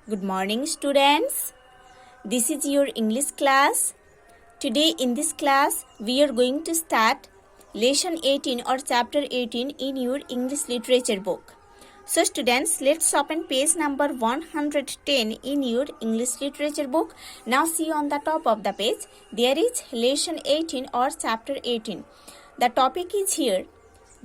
Good morning, students. This is your English class. Today in this class, we are going to start lesson 18 or chapter 18 in your English literature book. So students, let's open page number 110 in your English literature book. Now see on the top of the page, there is lesson 18 or chapter 18. The topic is here,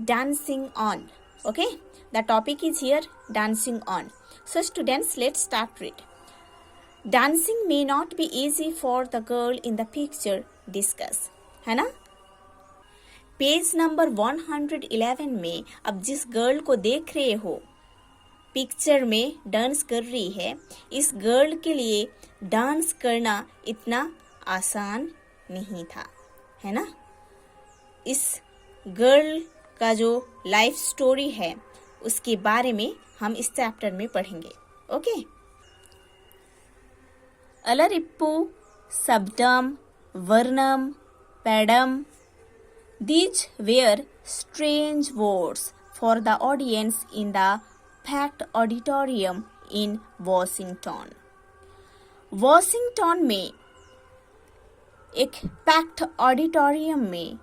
dancing on. Okay, the topic is here, dancing on. So students, let's start read. Dancing may not be easy for the girl in the picture. Discuss. है ना? Page number 111 में अब जिस girl को देख रहे हो picture में डांस कर रही है, इस गर्ल के लिए डांस करना इतना आसान नहीं था, है ना? इस गर्ल का जो लाइफ स्टोरी है उसके बारे में हम इस चैप्टर में पढ़ेंगे. Okay. अलरिप्पू, सबडम, वर्णम, पैडम. These were strange words for the audience in the packed auditorium in Washington. Washington में एक पैक्ड ऑडिटोरियम में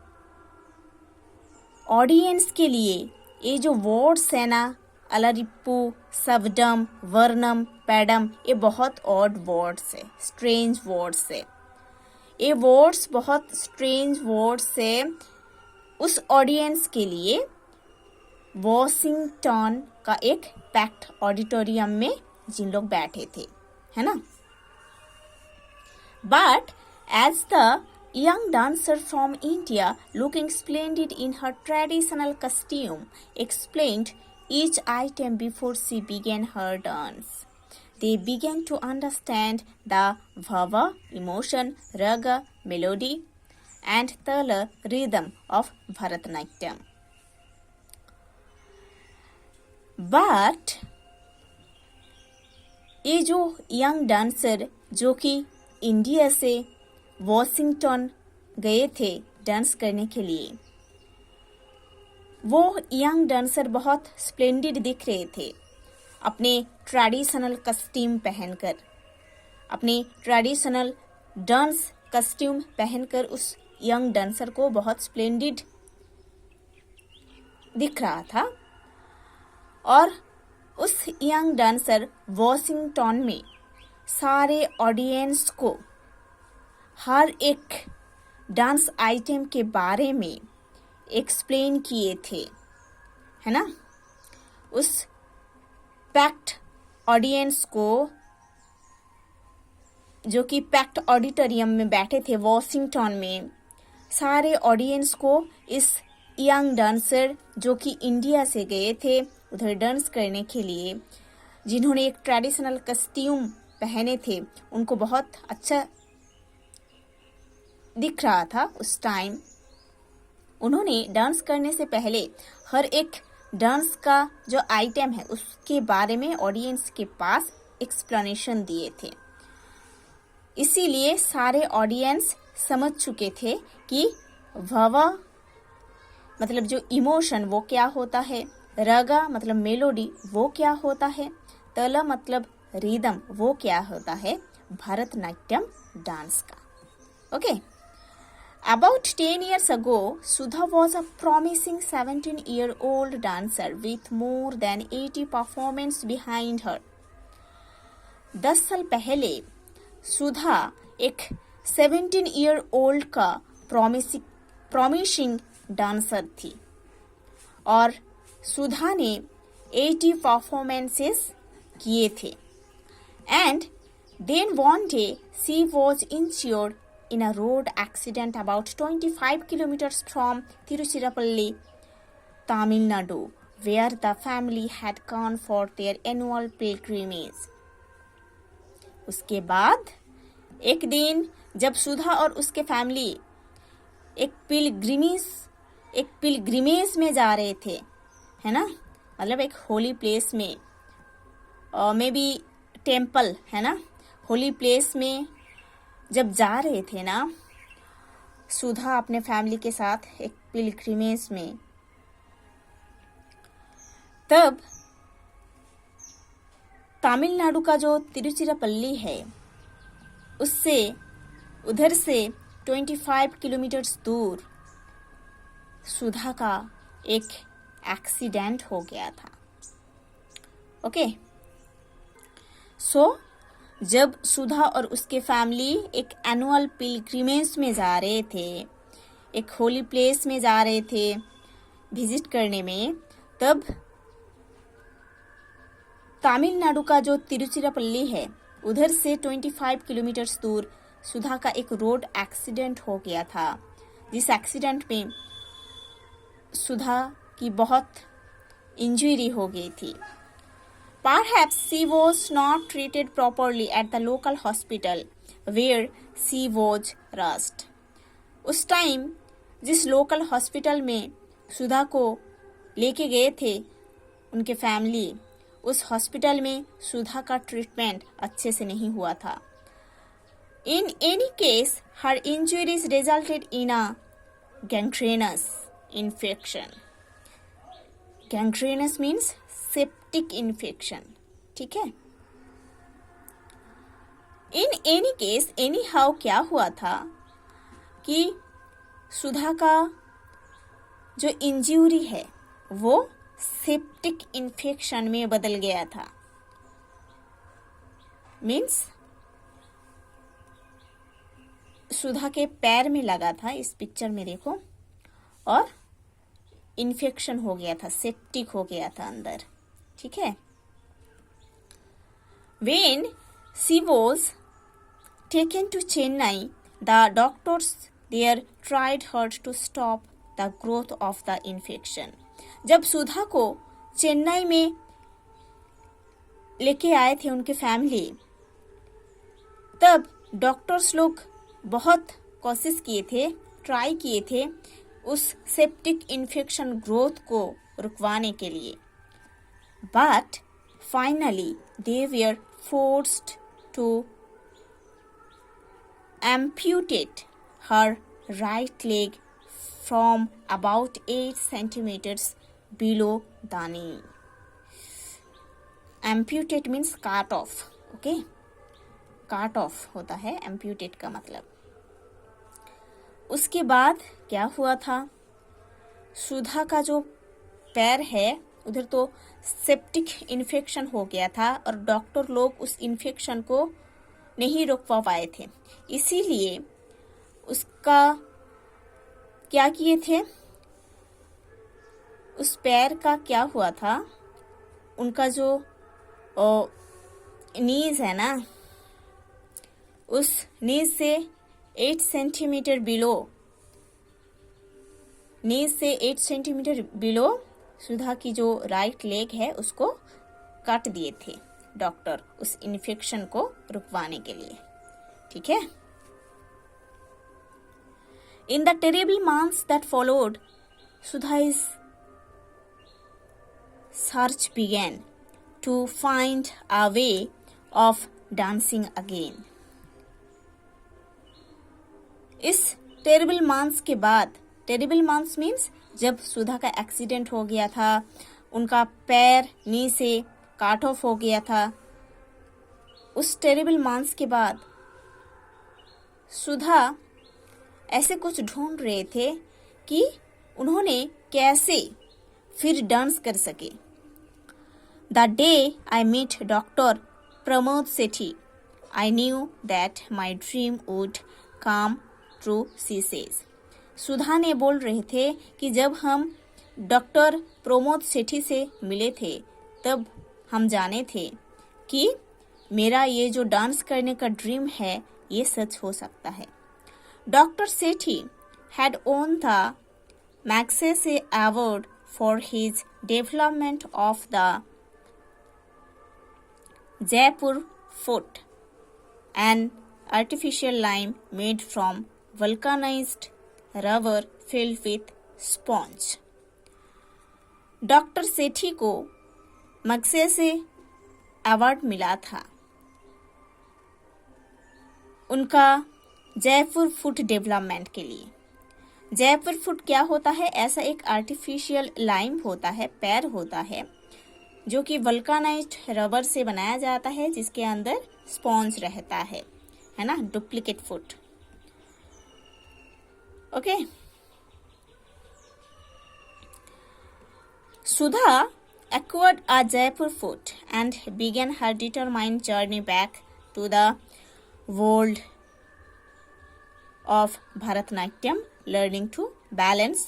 ऑडियंस के लिए ये जो वर्ड्स है ना, अलरिप्पू, सबडम, वर्णम, पैडम, ये बहुत ऑड वर्ड्स है, स्ट्रेंज वर्ड्स है. ये वर्ड्स बहुत स्ट्रेंज वर्ड्स है उस ऑडियंस के लिए वॉशिंगटन का एक पैक्ड ऑडिटोरियम में जिन लोग बैठे थे, है ना. But as the young dancer from India, looking splendid in her traditional costume, explained each item before she began her dance. They began to understand the bhava, emotion, raga, melody, and tala, rhythm of Bharatanatyam. But ये जो young dancer जो कि India से Washington गए थे dance करने के लिए, वो यंग डांसर बहुत स्प्लेंडिड दिख रहे थे अपने ट्रेडिशनल कस्ट्यूम पहनकर. अपने ट्रेडिशनल डांस कस्ट्यूम पहनकर उस यंग डांसर को बहुत स्प्लेंडिड दिख रहा था. और उस यंग डांसर वॉशिंगटन में सारे ऑडियंस को हर एक डांस आइटम के बारे में एक्सप्लेन किए थे, है ना. उस पैक्ड ऑडियंस को जो कि पैक्ड ऑडिटोरियम में बैठे थे वॉशिंगटन में, सारे ऑडियंस को इस यंग डांसर जो कि इंडिया से गए थे उधर डांस करने के लिए, जिन्होंने एक ट्रेडिशनल कस्ट्यूम पहने थे, उनको बहुत अच्छा दिख रहा था उस टाइम. उन्होंने डांस करने से पहले हर एक डांस का जो आइटम है उसके बारे में ऑडियंस के पास एक्सप्लेनेशन दिए थे. इसीलिए सारे ऑडियंस समझ चुके थे कि भवा मतलब जो इमोशन वो क्या होता है, रगा मतलब मेलोडी वो क्या होता है, तला मतलब रिदम वो क्या होता है भरतनाट्यम डांस का. Okay. About 10 years ago, Sudha was a promising 17-year-old dancer with more than 80 performances behind her. 10 साल पहले सुधा एक 17-year-old का promising डांसर थी और सुधा ने 80 performances किए थे. And then one day she was injured in a road accident about 25 kilometers from Tiruchirappalli, Tamil Nadu, where the family had gone for their annual pilgrimage. उसके बाद एक दिन जब सुधा और उसके फैमिली एक पिलग्रिमेज में जा रहे थे, है ना, मतलब एक होली प्लेस में, मे बी टेम्पल, है ना, होली प्लेस में जब जा रहे थे ना, सुधा अपने फैमिली के साथ एक पिलग्रिमेज में, तब तमिलनाडु का जो तिरुचिरापल्ली है उससे उधर से 25 किलोमीटर दूर सुधा का एक एक्सीडेंट हो गया था। ओके, सो जब सुधा और उसके फैमिली एक एनुअल पिलग्रिमेज में जा रहे थे, एक होली प्लेस में जा रहे थे विजिट करने में, तब तमिलनाडु का जो तिरुचिरापल्ली है उधर से 25 किलोमीटर दूर सुधा का एक रोड एक्सीडेंट हो गया था, जिस एक्सीडेंट में सुधा की बहुत इंजरी हो गई थी। Perhaps she was not treated properly at the local hospital where she was rushed. उस टाइम जिस लोकल हॉस्पिटल में सुधा को लेके गए थे उनके फैमिली, उस हॉस्पिटल में सुधा का ट्रीटमेंट अच्छे से नहीं हुआ था। In any case, her injuries resulted in a gangrenous infection. Gangrenous means septic infection, ठीक है। In any case, any how क्या हुआ था कि सुधा का जो इंजरी है वो सेप्टिक इन्फेक्शन में बदल गया था। मीन्स सुधा के पैर में लगा था, इस पिक्चर में देखो, और इन्फेक्शन हो गया था, सेप्टिक हो गया था अंदर, ठीक है। When she was taken to Chennai, the doctors there tried her to stop the growth of the infection. जब सुधा को चेन्नई में लेके आए थे उनके फैमिली, तब डॉक्टर्स लोग बहुत कोशिश किए थे, ट्राई किए थे उस सेप्टिक इन्फेक्शन ग्रोथ को रुकवाने के लिए। But finally, they were forced to amputate her right leg from about 8 centimeters below the knee. Amputate means cut off, okay? Cut off होता है amputate का मतलब। उसके बाद क्या हुआ था, सुधा का जो पैर है उधर तो सेप्टिक इन्फेक्शन हो गया था और डॉक्टर लोग उस इन्फेक्शन को नहीं रोक पाए थे, इसीलिए उसका क्या किए थे, उस पैर का क्या हुआ था, उनका जो नीज है ना, उस नीज से 8 सेंटीमीटर बिलो, नीज से 8 सेंटीमीटर बिलो सुधा की जो राइट लेग है उसको काट दिए थे डॉक्टर, उस इन्फेक्शन को रुकवाने के लिए, ठीक है। In the terrible months that followed, Sudha's search began to find a way of dancing again. इस टेरिबल मंथ्स के बाद, टेरिबल मंथ्स मीन्स जब सुधा का एक्सीडेंट हो गया था, उनका पैर नी से काट ऑफ हो गया था, उस टेरिबल मंथ्स के बाद सुधा ऐसे कुछ ढूंढ रहे थे कि उन्होंने कैसे फिर डांस कर सके। The day I meet doctor Pramod Sethi, I knew that my dream would come true, she says. Sudha ने बोल रहे थे कि जब हम डॉक्टर प्रमोद सेठी से मिले थे तब हम जाने थे कि मेरा ये जो डांस करने का ड्रीम है ये सच हो सकता है। Doctor Sethi had won the Magsaysay Award for his development of the Jaipur foot, an artificial lime made from vulcanized rubber filled with sponge. Doctor Sethi को मैग्सेसे अवार्ड मिला था उनका जयपुर फुट डेवलपमेंट के लिए। जयपुर फुट क्या होता है? ऐसा एक आर्टिफिशियल लाइम होता है, पैर होता है जो कि वल्कानाइज्ड रबर से बनाया जाता है, जिसके अंदर स्पॉन्ज रहता है ना, duplicate foot. Okay. Sudha acquired a Jaipur foot and began her determined journey back to the world of Bharatanatyam, learning to balance,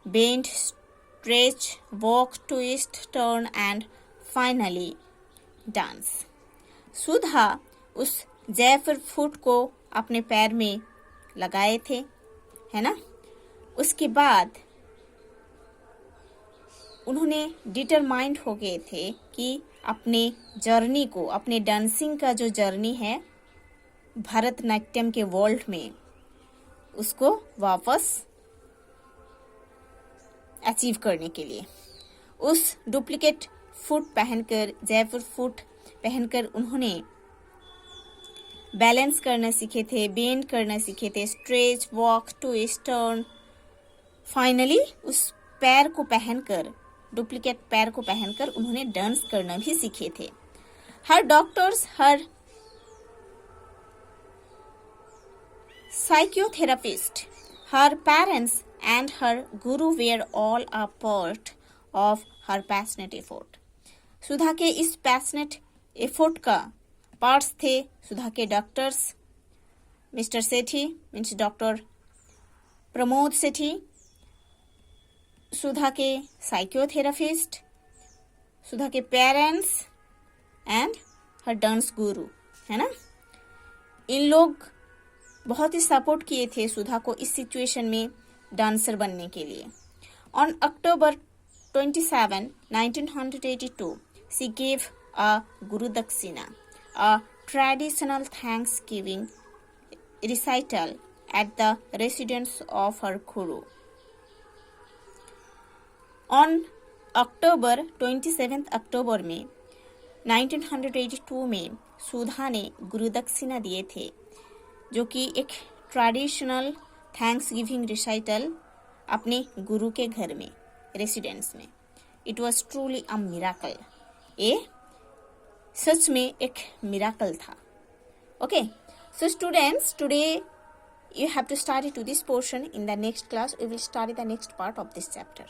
bend, stretch, walk, twist, turn and finally dance. सुधा उस Jaipur foot को अपने पैर में लगाए थे, है ना। उसके बाद उन्होंने डिटरमाइंड हो गए थे कि अपने जर्नी को, अपने डांसिंग का जो जर्नी है भरतनाट्यम के वर्ल्ड में, उसको वापस अचीव करने के लिए उस डुप्लीकेट फुट पहनकर, जयपुर फुट पहनकर उन्होंने बैलेंस करना सीखे थे, बेंड करना सीखे थे, stretch, walk, twist, turn. Finally उस पैर को पहनकर, डुप्लीकेट पैर को पहनकर उन्होंने डांस करना भी सीखे थे। Her doctors, her psychotherapist, her parents and her guru were all a part of her passionate effort. Sudha के इस पैशनेट एफर्ट का पार्ट्स थे सुधा के doctors, mister Sethi means doctor Pramod Sethi, Sudha के साइकोथेरापिस्ट, सुधा के पेरेंट्स एंड हर डांस गुरु, है ना। इन लोग बहुत ही सपोर्ट किए थे सुधा को इस सिचुएशन में डांसर बनने के लिए। On October 27, 1982, she gave a Guru Dakshina, a traditional Thanksgiving recital at the residence of her Guru. On October 27 अक्टूबर में 1982 में सुधा ने गुरु दक्षिणा दिए थे, जो कि एक ट्रेडिशनल थैंक्स गिविंग रिसाइटल अपने गुरु के घर में, रेसिडेंस में। It was truly a miracle. ये सच में एक मिराकल था। Okay, so students, today you have to study to this portion. In the next class we will study the next part of this chapter.